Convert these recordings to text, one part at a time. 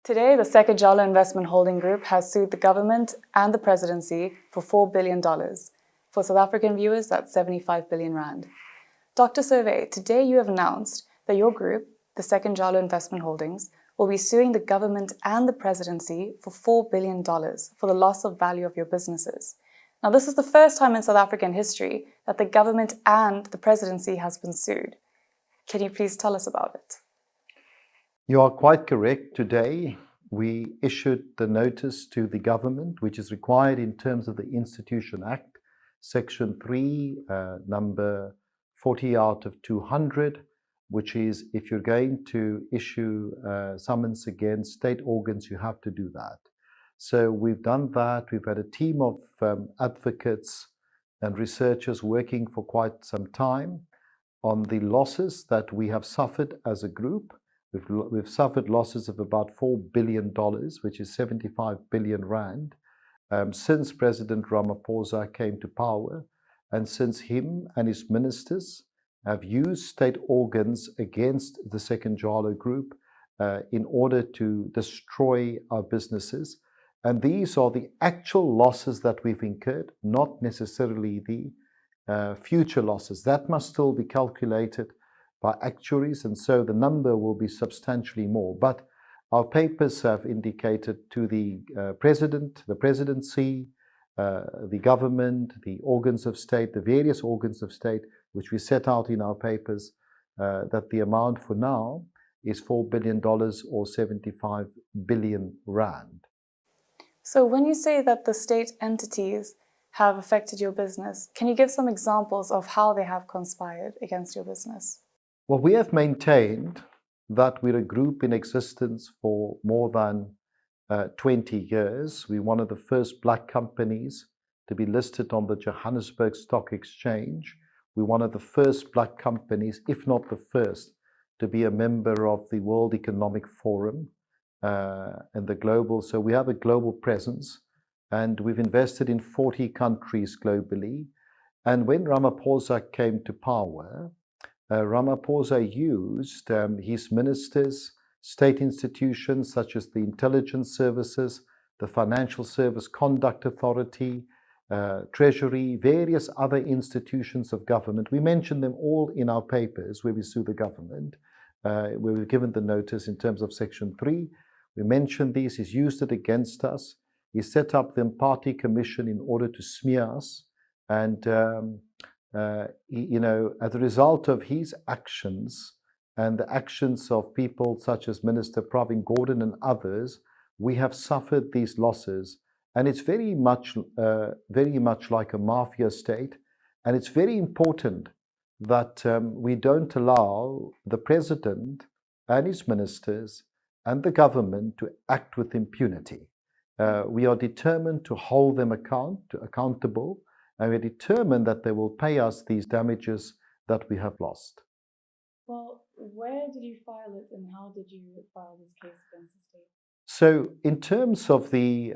Today, the Sekunjalo Investment Holding Group has sued the government and the presidency for $4 billion. For South African viewers, that's 75 billion rand. Dr. Surve, today you have announced that your group, the Sekunjalo Investment Holdings, will be suing the government and the presidency for $4 billion for the loss of value of your businesses. Now, this is the first time in South African history that the government and the presidency has been sued. Can you please tell us about it? You are quite correct. Today, we issued the notice to the government, which is required in terms of the Institution Act, Section 3, number 40 out of 200, which is if you're going to issue summons against state organs, you have to do that. So we've done that. We've had a team of advocates and researchers working for quite some time on the losses that we have suffered as a group. We've suffered losses of about $4 billion, which is 75 billion rand, since President Ramaphosa came to power, and since him and his ministers have used state organs against the Sekunjalo group in order to destroy our businesses. And these are the actual losses that we've incurred, not necessarily the future losses. That must still be calculated by actuaries, and so the number will be substantially more. But our papers have indicated to the president, the presidency, the government, the organs of state, the various organs of state, which we set out in our papers, that the amount for now is $4 billion or 75 billion rand. So when you say that the state entities have affected your business, can you give some examples of how they have conspired against your business? Well, we have maintained that we're a group in existence for more than 20 years. We're one of the first black companies to be listed on the Johannesburg Stock Exchange. We're one of the first black companies, if not the first, to be a member of the World Economic Forum and the global. So we have a global presence, and we've invested in 40 countries globally. And when Ramaphosa came to power, Ramaphosa used his ministers, state institutions such as the intelligence services, the Financial Service Conduct Authority, Treasury, various other institutions of government. We mention them all in our papers where we sue the government, where we've given the notice in terms of Section 3. We mentioned these. He's used it against us. He set up the Party Commission in order to smear us. And as a result of his actions and the actions of people such as Minister Pravin Gordhan and others, we have suffered these losses. And it's very much like a mafia state. And it's very important that we don't allow the president and his ministers and the government to act with impunity. We are determined to hold them accountable, and we're determined that they will pay us these damages that we have lost. Well, where did you file it and how did you file this case against the state? So in terms of the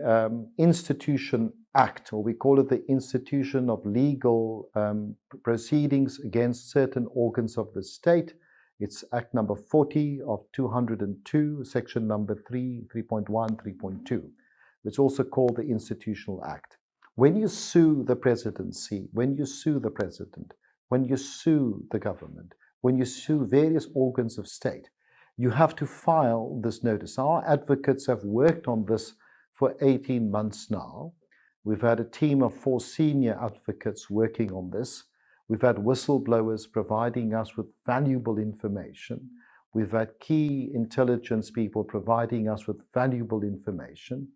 Institution Act, or we call it the Institution of Legal Proceedings against certain organs of the state, it's Act number 40 of 202, section number 3.1, 3.2. It's also called the Institutional Act. When you sue the presidency, when you sue the president, when you sue the government, when you sue various organs of state, you have to file this notice. Our advocates have worked on this for 18 months now. We've had a team of 4 senior advocates working on this. We've had whistleblowers providing us with valuable information. We've had key intelligence people providing us with valuable information.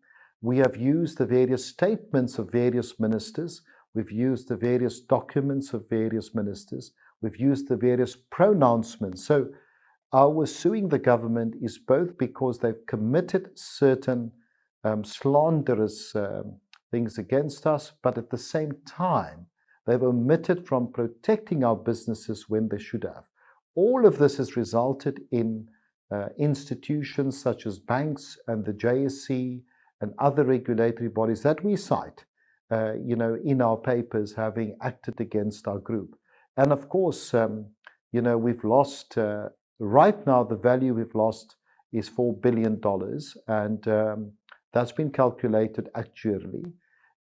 We have used the various statements of various ministers. We've used the various documents of various ministers. We've used the various pronouncements. So our suing the government is both because they've committed certain slanderous things against us, but at the same time, they've omitted from protecting our businesses when they should have. All of this has resulted in institutions such as banks and the JSE and other regulatory bodies that we cite, in our papers having acted against our group. And of course, we've lost, right now the value we've lost is $4 billion, and that's been calculated actually.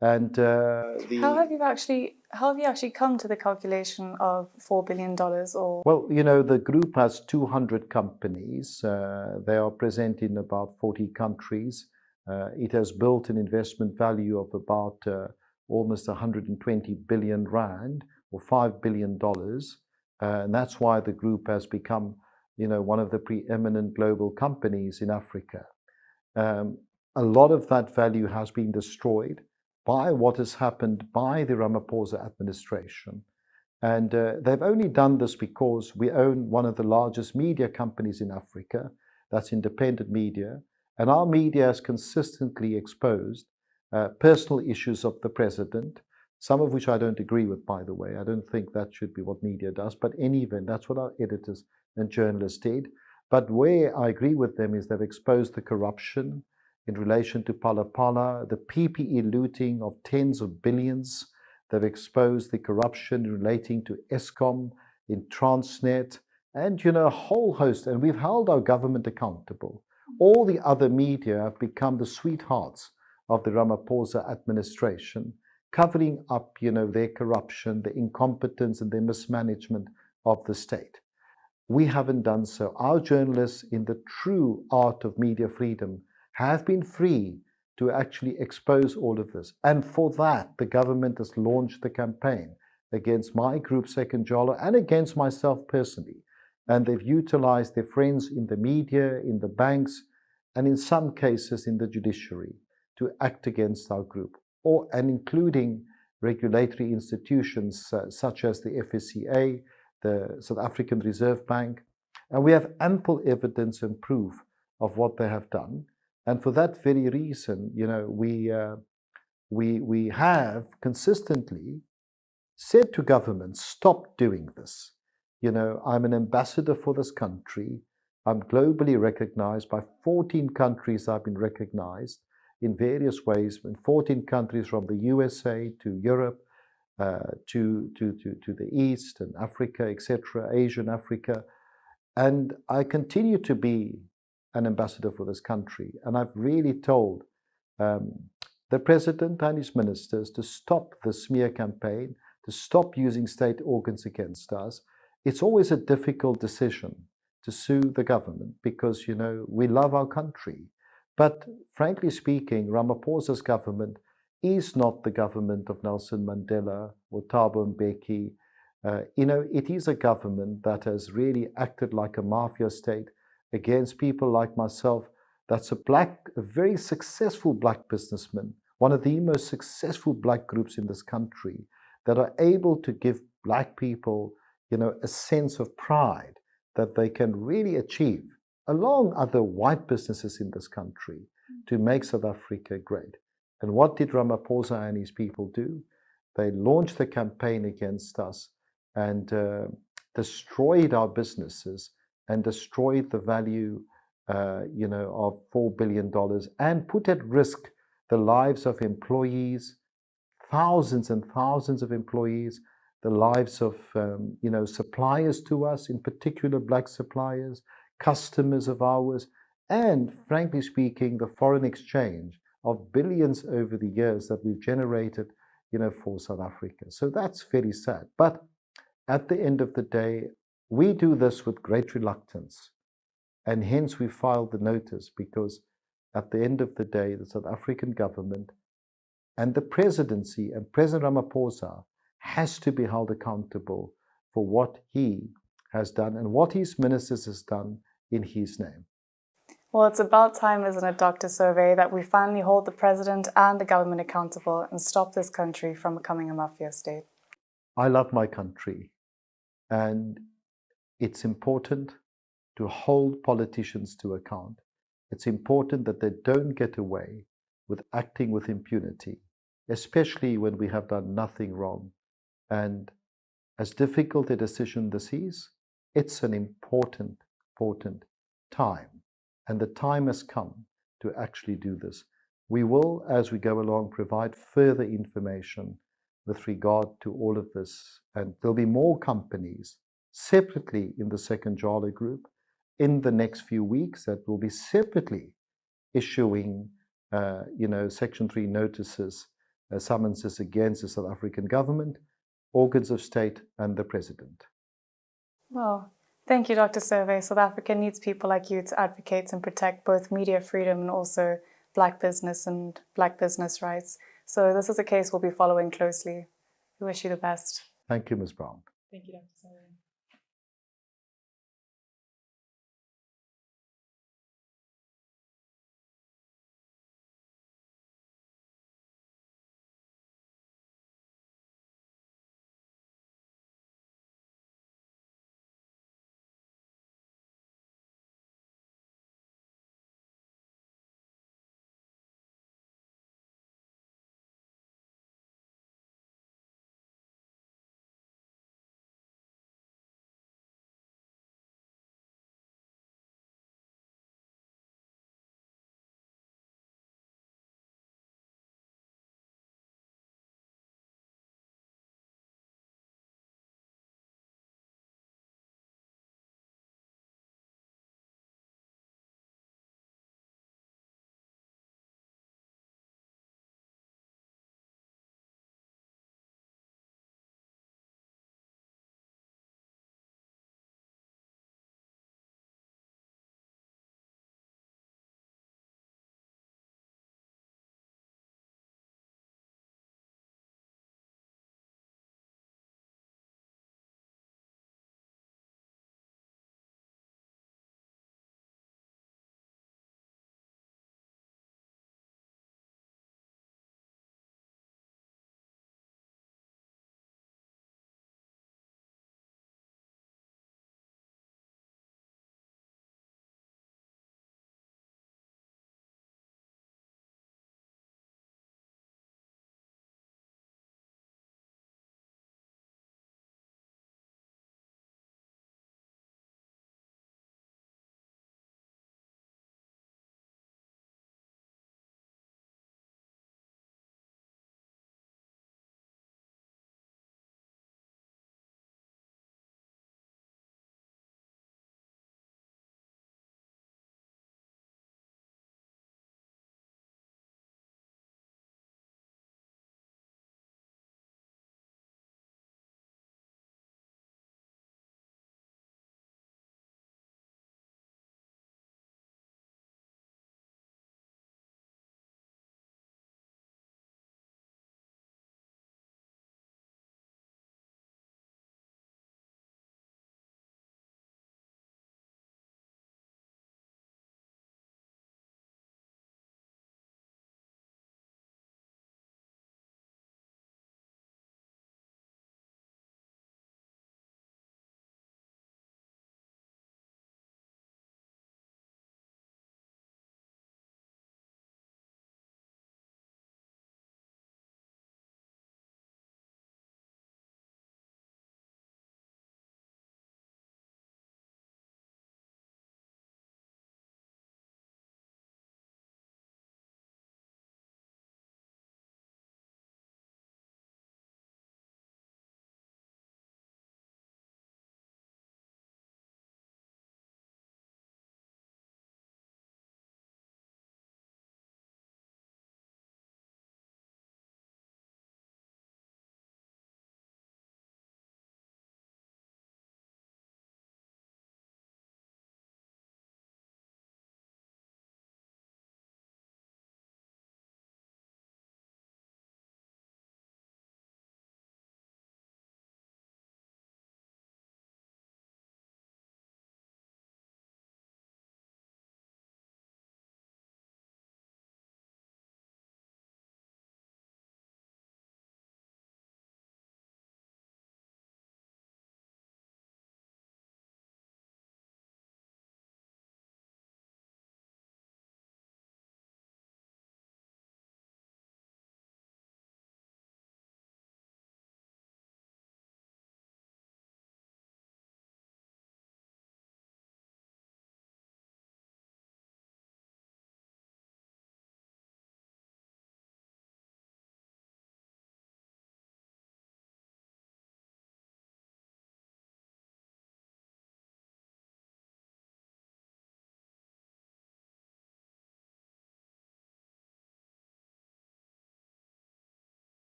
And how have you actually come to the calculation of $4 billion? Or well, the group has 200 companies. They are present in about 40 countries. It has built an investment value of about almost 120 billion rand, or $5 billion. And that's why the group has become, one of the preeminent global companies in Africa. A lot of that value has been destroyed by what has happened by the Ramaphosa administration. And they've only done this because we own one of the largest media companies in Africa, that's independent media. And our media has consistently exposed personal issues of the president, some of which I don't agree with, by the way. I don't think that should be what media does. But in any event, that's what our editors and journalists did. But where I agree with them is they've exposed the corruption in relation to Phala Phala, the PPE looting of tens of billions. They've exposed the corruption relating to Eskom, in Transnet, and a whole host. And we've held our government accountable. All the other media have become the sweethearts of the Ramaphosa administration, covering up, their corruption, the incompetence, and their mismanagement of the state. We haven't done so. Our journalists, in the true art of media freedom, have been free to actually expose all of this. And for that, the government has launched the campaign against my group, Sekunjalo, and against myself personally. And they've utilized their friends in the media, in the banks, and in some cases in the judiciary to act against our group, and including regulatory institutions such as the FSCA, the South African Reserve Bank. And we have ample evidence and proof of what they have done. And for that very reason, we have consistently said to government, stop doing this. I'm an ambassador for this country. I'm globally recognized. By 14 countries I've been recognized in various ways, in 14 countries, from the USA to Europe, to the East and Africa, etc., Asia and Africa. And I continue to be an ambassador for this country. And I've really told the president and his ministers to stop the smear campaign, to stop using state organs against us. It's always a difficult decision to sue the government because, we love our country. But frankly speaking, Ramaphosa's government is not the government of Nelson Mandela or Thabo Mbeki. It is a government that has really acted like a mafia state against people like myself. That's a very successful black businessman, one of the most successful black groups in this country, that are able to give black people, a sense of pride that they can really achieve, along other white businesses in this country, to make South Africa great. And what did Ramaphosa and his people do? They launched a campaign against us and destroyed our businesses and destroyed the value, of $4 billion, and put at risk the lives of employees, thousands and thousands of employees, the lives of, suppliers to us, in particular black suppliers, customers of ours, and frankly speaking, the foreign exchange of billions over the years that we've generated, for South Africa. So that's very sad. But at the end of the day, we do this with great reluctance. And hence we filed the notice, because at the end of the day, the South African government and the presidency and President Ramaphosa has to be held accountable for what he has done and what his ministers has done in his name. Well, it's about time, isn't it, Dr. Surve, that we finally hold the president and the government accountable and stop this country from becoming a mafia state. I love my country, and it's important to hold politicians to account. It's important that they don't get away with acting with impunity, especially when we have done nothing wrong. And as difficult a decision this is, it's an important time. And the time has come to actually do this. We will, as we go along, provide further information with regard to all of this. And there'll be more companies separately in the Sekunjalo group. in the next few weeks that will be separately issuing Section 3 notices, summonses against the South African government, organs of state, and the president. Well, thank you, Dr. Surve. South Africa needs people like you to advocate and protect both media freedom and also Black business and Black business rights. So this is a case we'll be following closely. We wish you the best. Thank you, Ms. Brown. Thank you, Dr. Surve.